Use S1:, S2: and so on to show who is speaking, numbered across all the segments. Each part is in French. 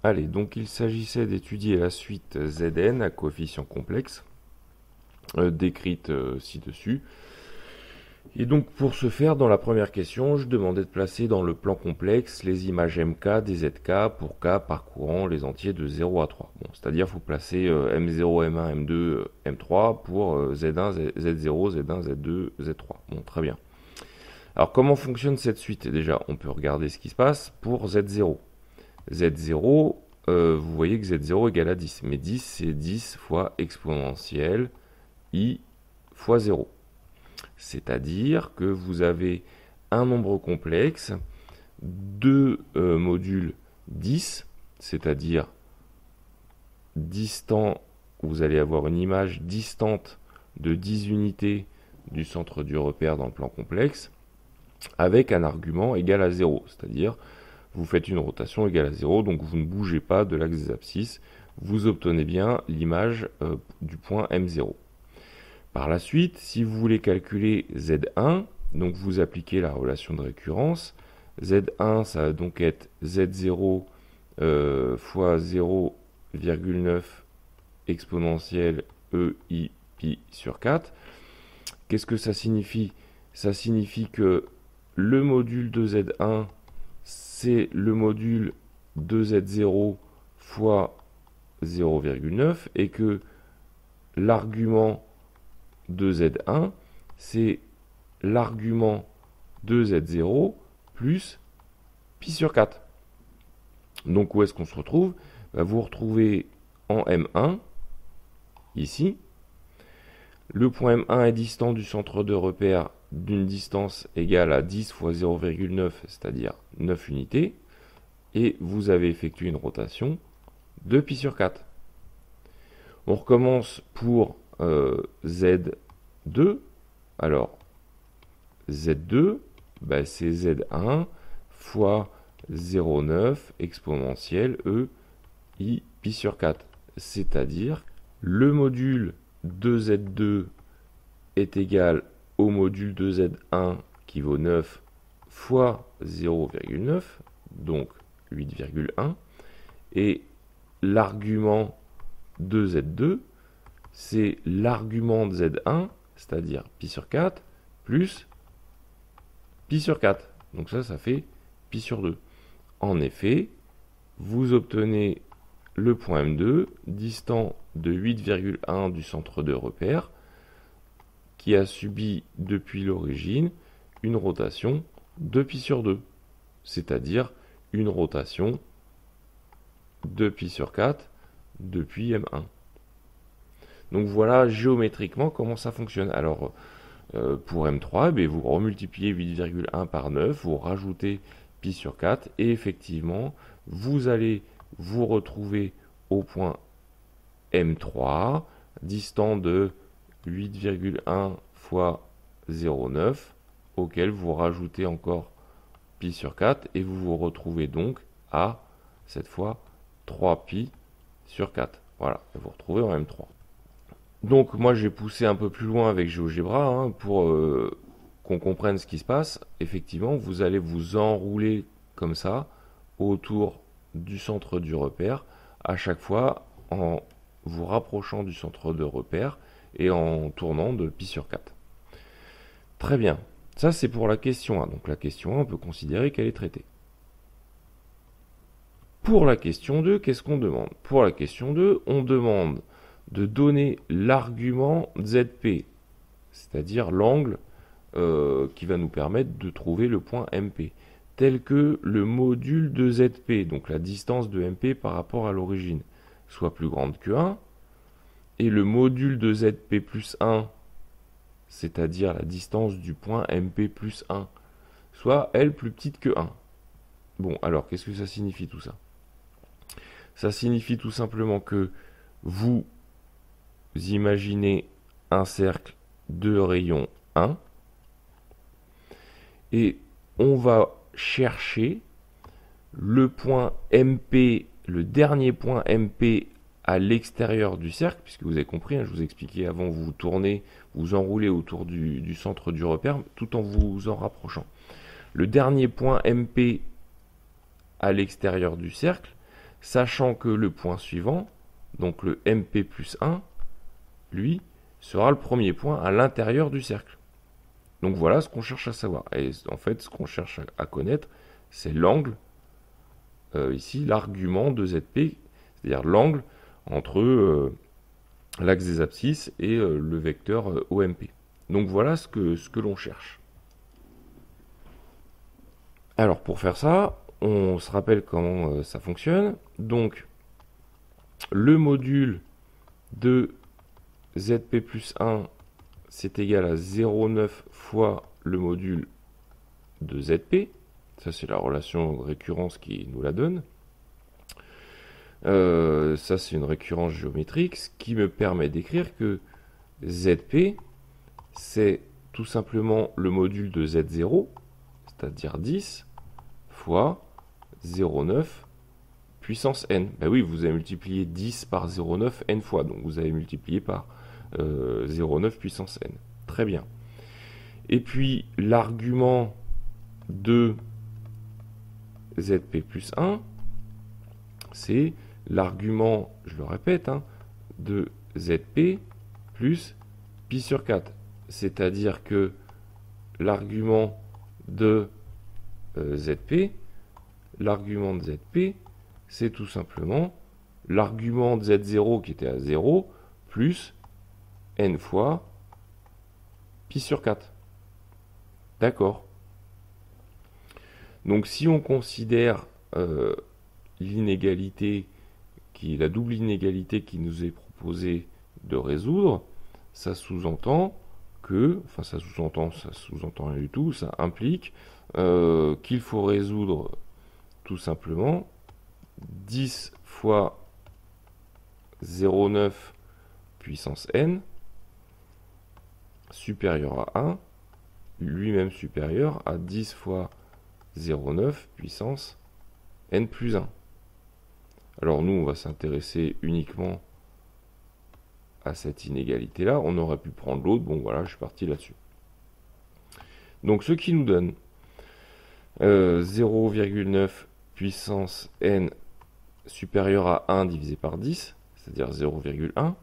S1: Allez, donc il s'agissait d'étudier la suite Zn à coefficient complexe, décrite ci-dessus. Et donc pour ce faire, dans la première question, je demandais de placer dans le plan complexe les images MK des ZK pour K parcourant les entiers de 0 à 3. Bon, c'est-à-dire qu'il faut placer M0, M1, M2, M3 pour Z1, Z0, Z1, Z2, Z3. Bon, très bien. Alors comment fonctionne cette suite? Déjà, on peut regarder ce qui se passe pour Z0. Z0, vous voyez que Z0 égale à 10. Mais 10, c'est 10 fois exponentielle I fois 0. C'est-à-dire que vous avez un nombre complexe, deux modules 10, c'est-à-dire distant, vous allez avoir une image distante de 10 unités du centre du repère dans le plan complexe, avec un argument égal à 0, c'est-à-dire vous faites une rotation égale à 0, donc vous ne bougez pas de l'axe des abscisses, vous obtenez bien l'image du point M0. Par la suite, si vous voulez calculer Z1, donc vous appliquez la relation de récurrence. Z1, ça va donc être Z0 fois 0,9 exponentielle EI pi sur 4. Qu'est-ce que ça signifie? Ça signifie que le module de Z1, c'est le module de Z0 fois 0,9 et que l'argument de Z1, c'est l'argument de Z0 plus pi sur 4. Donc où est-ce qu'on se retrouve? Vous retrouvez en M1, ici. Le point M1 est distant du centre de repère d'une distance égale à 10 fois 0,9, c'est-à-dire 9 unités. Et vous avez effectué une rotation de pi sur 4. On recommence pour Z2. Alors, Z2, c'est Z1 fois 0,9 exponentielle E I pi sur 4. C'est-à-dire, le module de Z2 est égal au module de Z1 qui vaut 9 fois 0,9, donc 8,1. Et l'argument de Z2, c'est l'argument de Z1, c'est-à-dire pi sur 4, plus pi sur 4. Donc ça fait pi sur 2. En effet, vous obtenez le point M2, distant de 8,1 du centre de repère, qui a subi depuis l'origine une rotation de pi sur 2, c'est-à-dire une rotation de pi sur 4 depuis M1. Donc voilà géométriquement comment ça fonctionne. Alors pour M3, vous remultipliez 8,1 par 9, vous rajoutez pi sur 4 et effectivement vous allez vous retrouver au point M3 distant de 8,1 fois 0,9 auquel vous rajoutez encore pi sur 4 et vous vous retrouvez donc à cette fois 3 pi sur 4. Voilà, et vous retrouvez en M3. Donc moi j'ai poussé un peu plus loin avec GeoGebra pour qu'on comprenne ce qui se passe. Effectivement, vous allez vous enrouler comme ça autour du centre du repère à chaque fois en vous rapprochant du centre de repère et en tournant de pi sur 4. Très bien. Ça c'est pour la question 1. Donc la question 1, on peut considérer qu'elle est traitée. Pour la question 2, qu'est-ce qu'on demande? Pour la question 2, on demande de donner l'argument ZP, c'est-à-dire l'angle qui va nous permettre de trouver le point MP, tel que le module de ZP, donc la distance de MP par rapport à l'origine, soit plus grande que 1, et le module de ZP plus 1, c'est-à-dire la distance du point MP plus 1, soit elle plus petite que 1. Bon, alors qu'est-ce que ça signifie tout ça? Ça signifie tout simplement que vous imaginez un cercle de rayon 1 et on va chercher le point MP, le dernier point MP à l'extérieur du cercle, puisque vous avez compris, je vous expliquais avant, vous tournez, vous enroulez autour du centre du repère tout en vous en rapprochant. Le dernier point MP à l'extérieur du cercle, sachant que le point suivant, donc le MP plus 1, lui, sera le premier point à l'intérieur du cercle. Donc voilà ce qu'on cherche à savoir. Et en fait, ce qu'on cherche à connaître, c'est l'angle, ici, l'argument de ZP, c'est-à-dire l'angle entre l'axe des abscisses et le vecteur OMP. Donc voilà ce que l'on cherche. Alors pour faire ça, on se rappelle comment ça fonctionne. Donc le module de ZP plus 1, c'est égal à 0,9 fois le module de ZP. Ça, c'est la relation récurrence qui nous la donne. Ça, c'est une récurrence géométrique, ce qui me permet d'écrire que ZP, c'est tout simplement le module de Z0, c'est-à-dire 10, fois 0,9 puissance n. Ben oui, vous avez multiplié 10 par 0,9 n fois, donc vous avez multiplié par 0,9 puissance n. Très bien. Et puis, l'argument de ZP plus 1, c'est l'argument, je le répète, de ZP plus pi sur 4. C'est-à-dire que l'argument de ZP, c'est tout simplement l'argument de Z0 qui était à 0 plus n fois pi sur 4. D'accord. Donc si on considère l'inégalité, qui est la double inégalité qui nous est proposée de résoudre, ça sous-entend que, enfin ça sous-entend rien du tout, ça implique qu'il faut résoudre tout simplement 10 fois 0,9 puissance n supérieur à 1, lui-même supérieur à 10 fois 0,9 puissance n plus 1. Alors nous, on va s'intéresser uniquement à cette inégalité-là. On aurait pu prendre l'autre. Bon, voilà, je suis parti là-dessus. Donc, ce qui nous donne 0,9 puissance n supérieur à 1 divisé par 10, c'est-à-dire 0,1.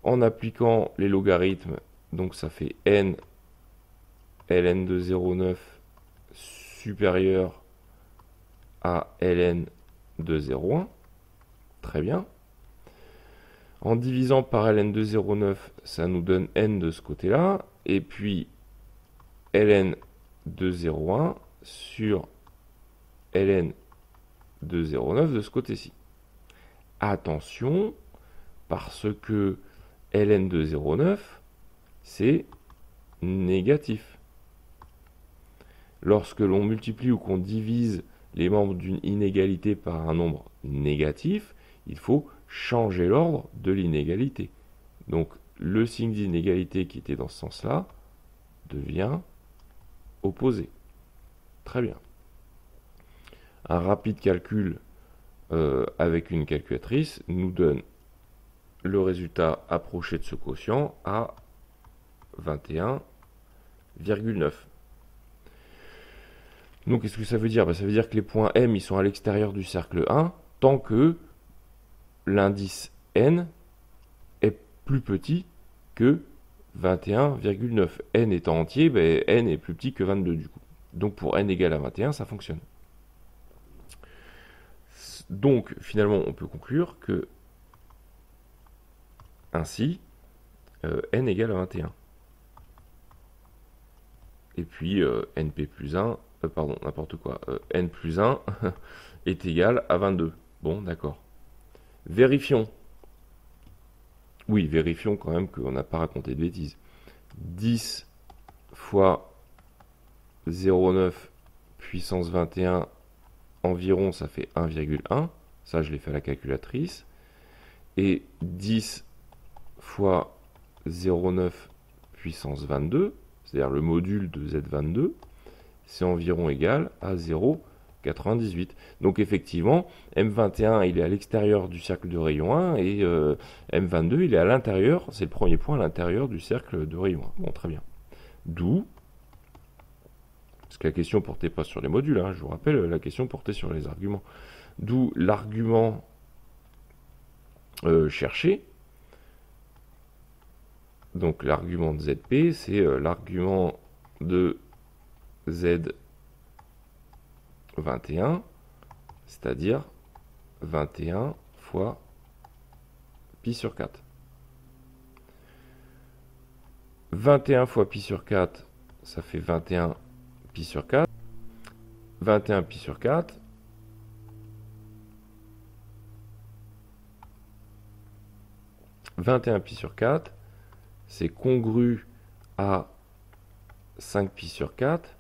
S1: En appliquant les logarithmes, donc ça fait n ln de 0,9 supérieur à ln de 0,1. Très bien. En divisant par ln de 0,9, ça nous donne n de ce côté-là. Et puis ln de 0,1 sur ln de 0,9 de ce côté-ci. Attention, parce que ln de 0,9, c'est négatif. Lorsque l'on multiplie ou qu'on divise les membres d'une inégalité par un nombre négatif, il faut changer l'ordre de l'inégalité. Donc le signe d'inégalité qui était dans ce sens-là devient opposé. Très bien. Un rapide calcul avec une calculatrice nous donne le résultat approché de ce quotient à 21,9. Donc qu'est-ce que ça veut dire? Ça veut dire que les points M ils sont à l'extérieur du cercle 1 tant que l'indice n est plus petit que 21,9. N étant entier, n est plus petit que 22 du coup. Donc pour n égale à 21, ça fonctionne. Donc finalement, on peut conclure que ainsi, n égale à 21. Et puis np plus 1, pardon, n'importe quoi, n plus 1 est égal à 22. Bon, d'accord. Vérifions. Oui, vérifions quand même qu'on n'a pas raconté de bêtises. 10 fois 0,9 puissance 21 environ, ça fait 1,1. Ça, je l'ai fait à la calculatrice. Et 10 fois 0,9 puissance 22, c'est-à-dire le module de Z22, c'est environ égal à 0,98. Donc effectivement, M21, il est à l'extérieur du cercle de rayon 1, et M22, il est à l'intérieur, c'est le premier point à l'intérieur du cercle de rayon 1. Bon, très bien. D'où, parce que la question portait pas sur les modules, je vous rappelle, la question portait sur les arguments. D'où l'argument cherché. Donc l'argument de ZP, c'est l'argument de Z21, c'est-à-dire 21 fois pi sur 4. 21 fois pi sur 4, ça fait 21 pi sur 4. 21 pi sur 4. 21 pi sur 4, c'est congru à 5 pi sur 4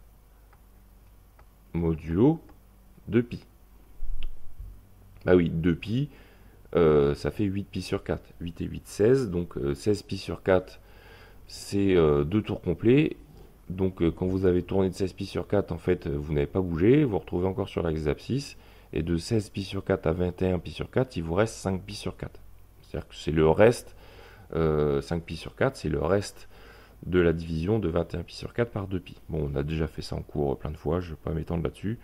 S1: modulo 2 pi. Bah oui, 2 pi, ça fait 8 pi sur 4. 8 et 8, 16. Donc 16 pi sur 4, c'est 2 tours complets. Donc quand vous avez tourné de 16 pi sur 4, en fait, vous n'avez pas bougé. Vous vous retrouvez encore sur l'axe d'abscisse. Et de 16 pi sur 4 à 21 pi sur 4, il vous reste 5 pi sur 4. C'est-à-dire que c'est le reste, 5 pi sur 4, c'est le reste de la division de 21 pi sur 4 par 2 pi. Bon, on a déjà fait ça en cours plein de fois, je ne vais pas m'étendre là-dessus.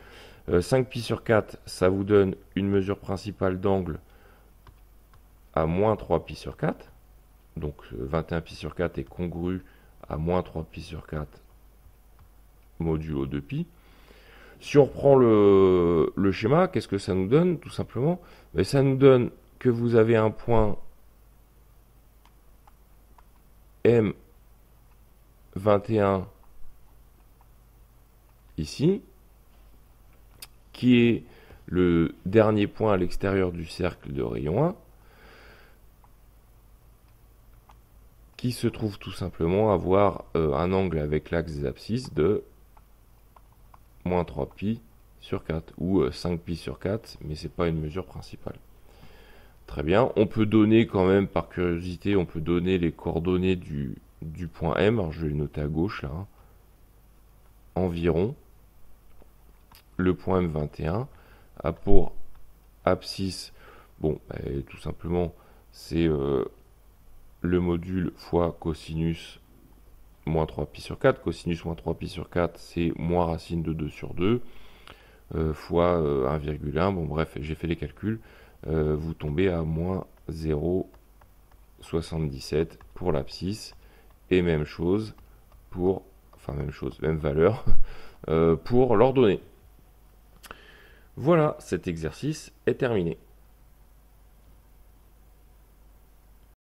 S1: 5 pi sur 4, ça vous donne une mesure principale d'angle à moins 3 pi sur 4. Donc 21 pi sur 4 est congru à moins 3 pi sur 4 modulo 2 pi. Si on reprend le schéma, qu'est-ce que ça nous donne? Tout simplement, mais ça nous donne que vous avez un point M21 ici, qui est le dernier point à l'extérieur du cercle de rayon 1, qui se trouve tout simplement avoir un angle avec l'axe des abscisses de moins 3 pi sur 4, ou 5 pi sur 4, mais c'est pas une mesure principale. Très bien, on peut donner quand même, par curiosité, on peut donner les coordonnées du point M, alors je vais le noter à gauche là, hein. Environ, le point M21 a pour abscisse, bon, tout simplement, c'est le module fois cosinus moins 3 pi sur 4. Cosinus moins 3 pi sur 4, c'est moins racine de 2 sur 2, fois 1,1. Bon, bref, j'ai fait les calculs. Vous tombez à moins 0,77 pour l'abscisse. Et même chose pour, enfin même chose, même valeur, pour l'ordonnée. Voilà, cet exercice est terminé.